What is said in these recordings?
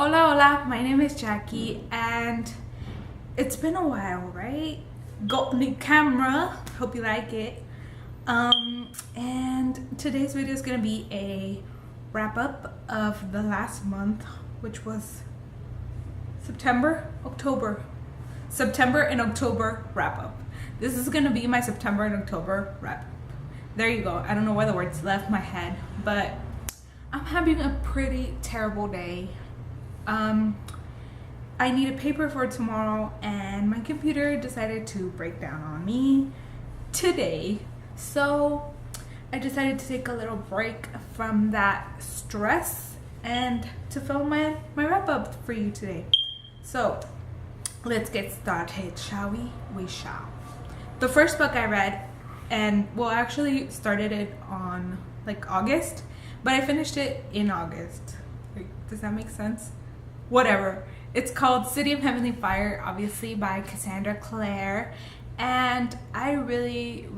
Hola, hola, my name is Jackie, and it's been a while, right? Got new camera, hope you like it. And today's video is gonna be a wrap up of the last month, which was September and October wrap up. This is gonna be my September and October wrap up. There you go. I don't know why the words left my head, but I'm having a pretty terrible day. I need a paper for tomorrow, and my computer decided to break down on me today. So I decided to take a little break from that stress and to film my wrap up for you today. So let's get started, shall we? We shall. The first book I read, and well, I actually started it on like August, but I finished it in August. Does that make sense? Whatever. It's called City of Heavenly Fire, obviously by Cassandra, Clare, and I really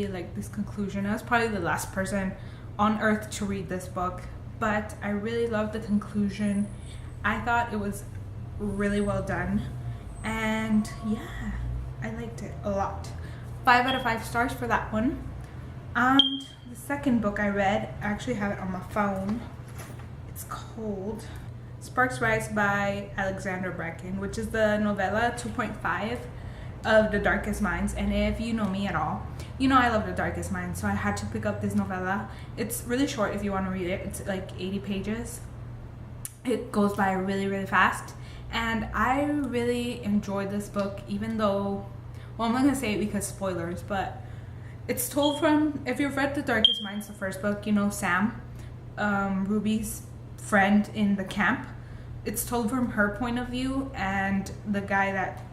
like this conclusion. I was probably the last person on earth to read this book, but I really loved the conclusion. I thought it was really well done, and yeah, I liked it a lot. 5 out of 5 stars for that one. And the second book I read, I actually have it on my phone. It's called Sparks Rise by Alexandra Bracken, which is the novella 2.5 of The Darkest Minds. And if you know me at all, you know I love The Darkest Minds, so I had to pick up this novella. It's really short if you want to read it. It's like 80 pages. It goes by really fast, and I really enjoyed this book, even though, well, I'm not gonna say it because spoilers, but it's told from, if you've read The Darkest Minds, the first book, you know Sam, Ruby's friend in the camp. It's told from her point of view and the guy that,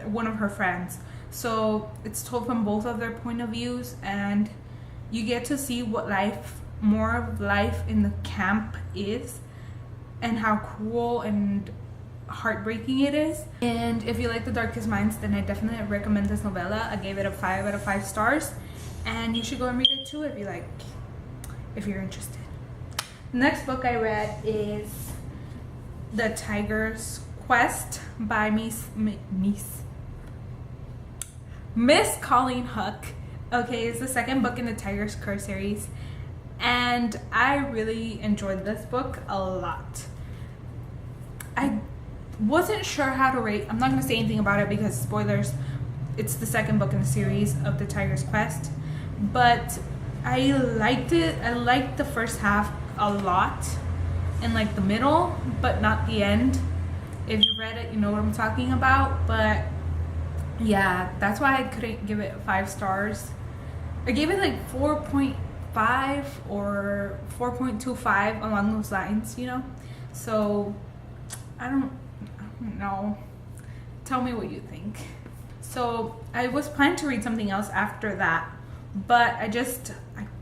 one of her friends. So it's told from both of their point of views, and you get to see what life, more of life in the camp is, and how cruel and heartbreaking it is. And if you like The Darkest Minds, then I definitely recommend this novella. I gave it a 5 out of 5 stars, and you should go and read it too if you like, if you're interested. The next book I read is The Tiger's Quest by Miss Colleen Houck. Okay, it's the second book in the Tiger's Curse series, and I really enjoyed this book a lot. I wasn't sure how to rate. I'm not going to say anything about it because spoilers. It's the second book in the series of The Tiger's Quest, but I liked it. I liked the first half a lot, and like the middle, but not the end. If you read it, you know what I'm talking about. But yeah, that's why I couldn't give it 5 stars. I gave it like 4.5 or 4.25 along those lines, you know. So I don't know. Tell me what you think. So I was planning to read something else after that, but I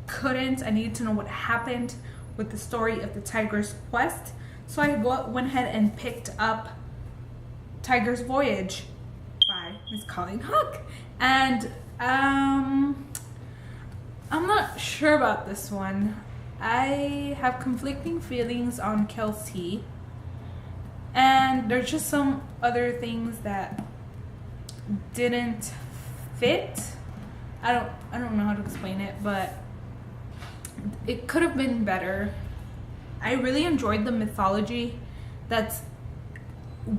couldn't. I needed to know what happened with the story of the Tiger's Quest. So I went ahead and picked up Tiger's Voyage by Miss Colleen Houck. And I'm not sure about this one. I have conflicting feelings on Kelsey, and there's just some other things that didn't fit. I don't know how to explain it, but it could have been better. I really enjoyed the mythology that's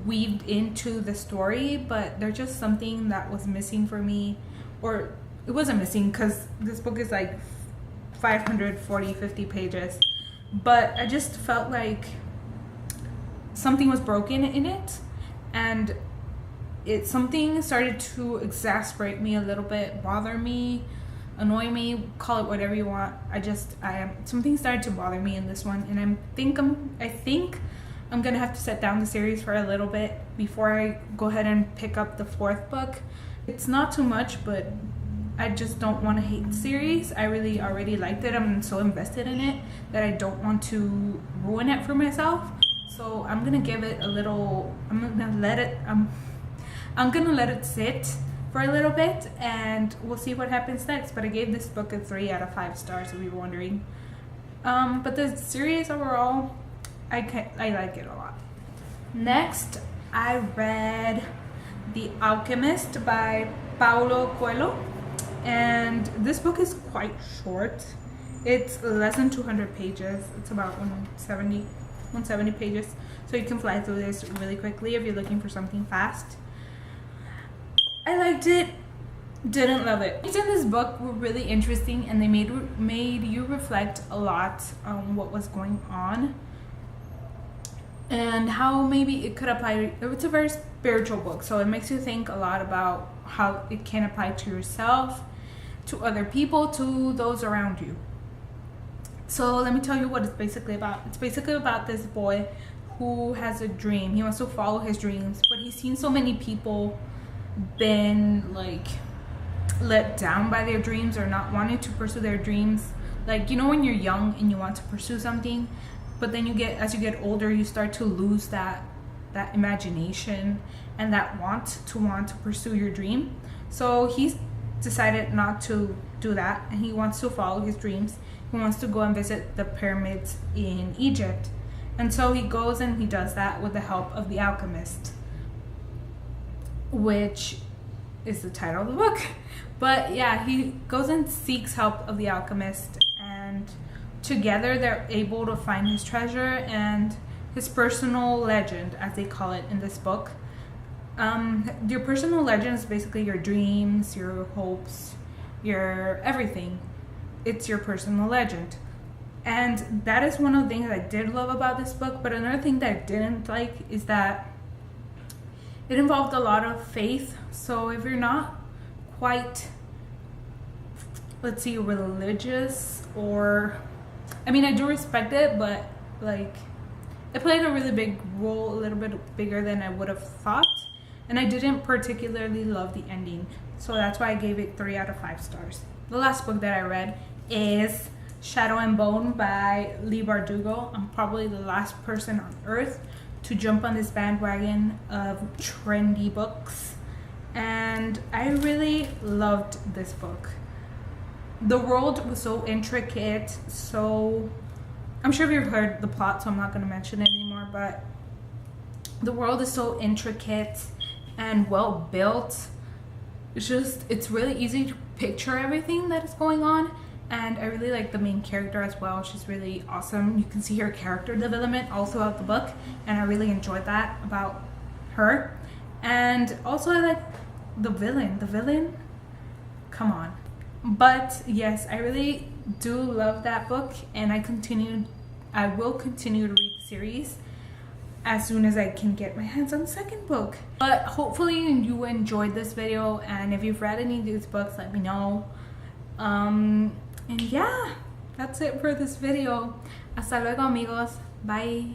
weaved into the story, but there's just something that was missing for me, or it wasn't missing because this book is like 50 pages, but I just felt like something was broken in it, and something started to exasperate me a little bit, bother me, annoy me, call it whatever you want. Something started to bother me in this one, and I think I'm gonna have to set down the series for a little bit before I go ahead and pick up the 4th book. It's not too much, but I just don't want to hate the series. I really already liked it. I'm so invested in it that I don't want to ruin it for myself. So I'm gonna give it a little. I'm gonna let it sit for a little bit, and we'll see what happens next. But I gave this book a 3 out of 5 stars, if you were wondering. But the series overall, I like it a lot. Next, I read The Alchemist by Paulo Coehlo, and this book is quite short. It's less than 200 pages. It's about 170 pages, so you can fly through this really quickly if you're looking for something fast. I liked it, didn't love it. Things in this book were really interesting, and they made you reflect a lot on what was going on and how maybe it could apply. It's a very spiritual book, so it makes you think a lot about how it can apply to yourself, to other people, to those around you. So let me tell you what it's basically about. It's basically about this boy who has a dream. He wants to follow his dreams, but he's seen so many people been like let down by their dreams or not wanting to pursue their dreams. Like, you know, when you're young and you want to pursue something, but then as you get older, you start to lose that imagination and that want to pursue your dream. So he's decided not to do that, and he wants to follow his dreams. He wants to go and visit the pyramids in Egypt, and so he goes and he does that with the help of the Alchemist, which is the title of the book. But yeah, he goes and seeks help of the Alchemist, and together they're able to find his treasure and his personal legend, as they call it in this book. Your personal legend is basically your dreams, your hopes, your everything. It's your personal legend. And that is one of the things I did love about this book. But another thing that I didn't like is that it involved a lot of faith. So if you're not quite, let's see, religious, or, I mean, I do respect it, but like, it played a really big role, a little bit bigger than I would have thought. And I didn't particularly love the ending. So that's why I gave it 3 out of 5 stars. The last book that I read is Shadow and Bone by Leigh Bardugo. I'm probably the last person on earth to jump on this bandwagon of trendy books. And I really loved this book. The world was so intricate, so I'm sure you've heard the plot, so I'm not going to mention it anymore, but the world is so intricate and well built. It's really easy to picture everything that is going on, and I really like the main character as well. She's really awesome. You can see her character development all throughout the book, and I really enjoyed that about her. And also I like the villain, come on. But yes, I really do love that book, and I will continue to read the series as soon as I can get my hands on the second book. But hopefully you enjoyed this video, and if you've read any of these books, let me know. And yeah, that's it for this video. Hasta luego, amigos. Bye.